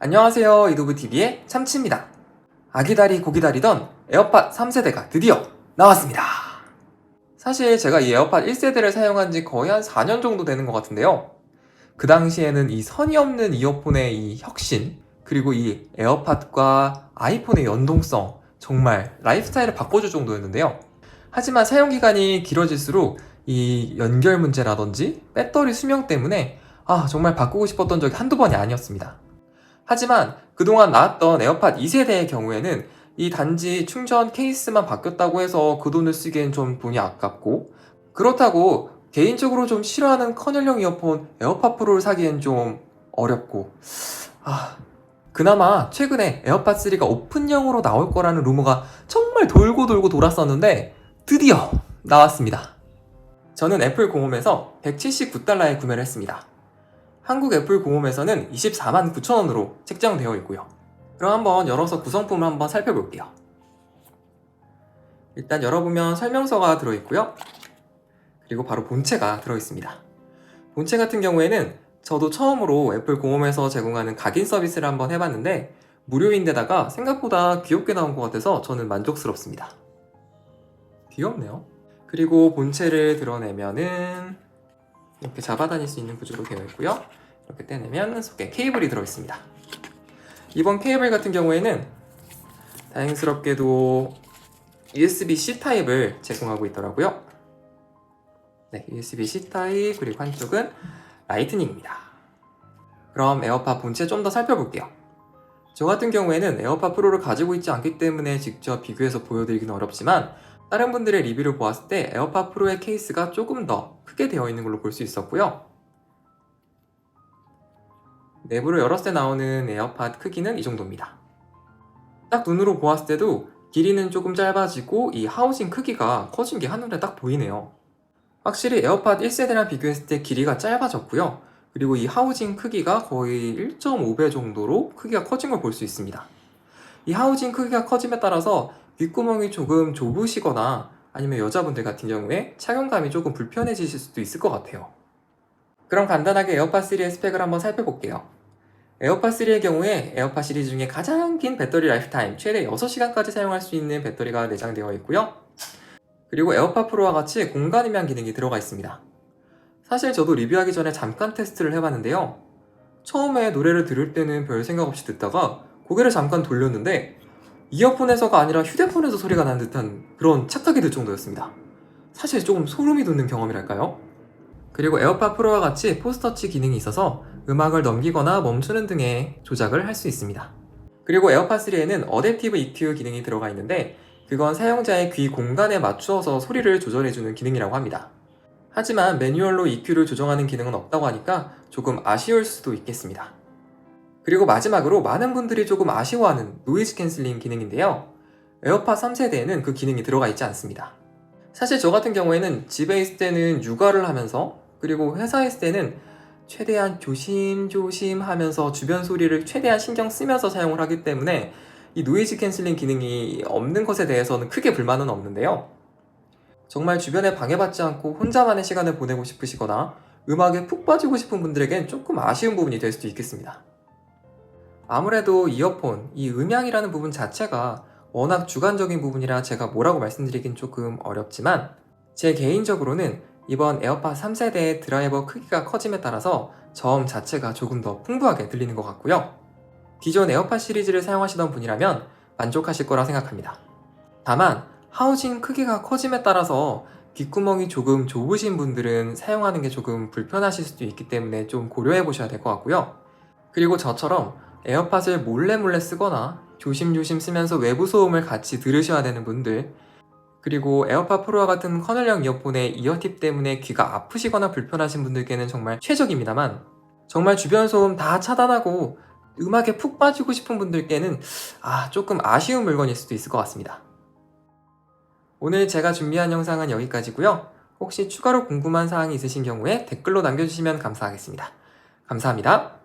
안녕하세요, 이도브TV의 참치입니다. 아기다리 고기다리던 에어팟 3세대가 드디어 나왔습니다. 사실 제가 이 에어팟 1세대를 사용한 지 거의 한 4년 정도 되는 것 같은데요. 그 당시에는 이 선이 없는 이어폰의 이 혁신, 그리고 이 에어팟과 아이폰의 연동성, 정말 라이프스타일을 바꿔줄 정도였는데요. 하지만 사용기간이 길어질수록 이 연결 문제라든지 배터리 수명 때문에 정말 바꾸고 싶었던 적이 한두 번이 아니었습니다. 하지만 그동안 나왔던 에어팟 2세대의 경우에는 이 단지 충전 케이스만 바뀌었다고 해서 그 돈을 쓰기엔 좀 돈이 아깝고, 그렇다고 개인적으로 좀 싫어하는 커널형 이어폰 에어팟 프로를 사기엔 좀 어렵고, 그나마 최근에 에어팟 3가 오픈형으로 나올 거라는 루머가 정말 돌고 돌았었는데 드디어 나왔습니다. 저는 애플 공홈에서 179달러에 구매를 했습니다. 한국 애플 공홈에서는 24만 9천원으로 책정되어 있고요. 그럼 한번 열어서 구성품을 한번 살펴볼게요. 일단 열어보면 설명서가 들어있고요. 그리고 바로 본체가 들어있습니다. 본체 같은 경우에는 저도 처음으로 애플 공홈에서 제공하는 각인 서비스를 한번 해봤는데 무료인데다가 생각보다 귀엽게 나온 것 같아서 저는 만족스럽습니다. 귀엽네요. 그리고 본체를 드러내면은 이렇게 잡아다닐 수 있는 구조로 되어 있고요. 이렇게 떼내면 속에 케이블이 들어있습니다. 이번 케이블 같은 경우에는 다행스럽게도 USB-C 타입을 제공하고 있더라고요. 네, USB-C 타입, 그리고 한쪽은 라이트닝입니다. 그럼 에어팟 본체 좀 더 살펴볼게요. 저 같은 경우에는 에어팟 프로를 가지고 있지 않기 때문에 직접 비교해서 보여드리기는 어렵지만 다른 분들의 리뷰를 보았을 때 에어팟 프로의 케이스가 조금 더 크게 되어 있는 걸로 볼 수 있었고요. 내부를 열었을 때 나오는 에어팟 크기는 이 정도입니다. 딱 눈으로 보았을 때도 길이는 조금 짧아지고 이 하우징 크기가 커진 게 한눈에 딱 보이네요. 확실히 에어팟 1세대랑 비교했을 때 길이가 짧아졌고요. 그리고 이 하우징 크기가 거의 1.5배 정도로 크기가 커진 걸 볼 수 있습니다. 이 하우징 크기가 커짐에 따라서 귓구멍이 조금 좁으시거나 아니면 여자분들 같은 경우에 착용감이 조금 불편해지실 수도 있을 것 같아요. 그럼 간단하게 에어팟 3의 스펙을 한번 살펴볼게요. 에어팟 3의 경우에 에어팟 시리즈 중에 가장 긴 배터리 라이프타임, 최대 6시간까지 사용할 수 있는 배터리가 내장되어 있고요. 그리고 에어팟 프로와 같이 공간 음향 기능이 들어가 있습니다. 사실 저도 리뷰하기 전에 잠깐 테스트를 해봤는데요. 처음에 노래를 들을 때는 별 생각 없이 듣다가 고개를 잠깐 돌렸는데 이어폰에서가 아니라 휴대폰에서 소리가 나는 듯한 그런 착각이 들 정도였습니다. 사실 조금 소름이 돋는 경험이랄까요? 그리고 에어팟 프로와 같이 포스터치 기능이 있어서 음악을 넘기거나 멈추는 등의 조작을 할 수 있습니다. 그리고 에어팟 3에는 어댑티브 EQ 기능이 들어가 있는데 그건 사용자의 귀 공간에 맞추어서 소리를 조절해주는 기능이라고 합니다. 하지만 매뉴얼로 EQ를 조정하는 기능은 없다고 하니까 조금 아쉬울 수도 있겠습니다. 그리고 마지막으로 많은 분들이 조금 아쉬워하는 노이즈 캔슬링 기능인데요. 에어팟 3세대에는 그 기능이 들어가 있지 않습니다. 사실 저 같은 경우에는 집에 있을 때는 육아를 하면서, 그리고 회사에 있을 때는 최대한 조심조심 하면서 주변 소리를 최대한 신경 쓰면서 사용을 하기 때문에 이 노이즈 캔슬링 기능이 없는 것에 대해서는 크게 불만은 없는데요. 정말 주변에 방해받지 않고 혼자만의 시간을 보내고 싶으시거나 음악에 푹 빠지고 싶은 분들에겐 조금 아쉬운 부분이 될 수도 있겠습니다. 아무래도 이어폰, 이 음향이라는 부분 자체가 워낙 주관적인 부분이라 제가 뭐라고 말씀드리긴 조금 어렵지만 제 개인적으로는 이번 에어팟 3세대의 드라이버 크기가 커짐에 따라서 저음 자체가 조금 더 풍부하게 들리는 것 같고요. 기존 에어팟 시리즈를 사용하시던 분이라면 만족하실 거라 생각합니다. 다만 하우징 크기가 커짐에 따라서 귓구멍이 조금 좁으신 분들은 사용하는 게 조금 불편하실 수도 있기 때문에 좀 고려해 보셔야 될 것 같고요. 그리고 저처럼 에어팟을 몰래 쓰거나 조심조심 쓰면서 외부 소음을 같이 들으셔야 되는 분들, 그리고 에어팟 프로와 같은 커널형 이어폰의 이어팁 때문에 귀가 아프시거나 불편하신 분들께는 정말 최적입니다만 정말 주변 소음 다 차단하고 음악에 푹 빠지고 싶은 분들께는 조금 아쉬운 물건일 수도 있을 것 같습니다. 오늘 제가 준비한 영상은 여기까지고요. 혹시 추가로 궁금한 사항이 있으신 경우에 댓글로 남겨주시면 감사하겠습니다. 감사합니다.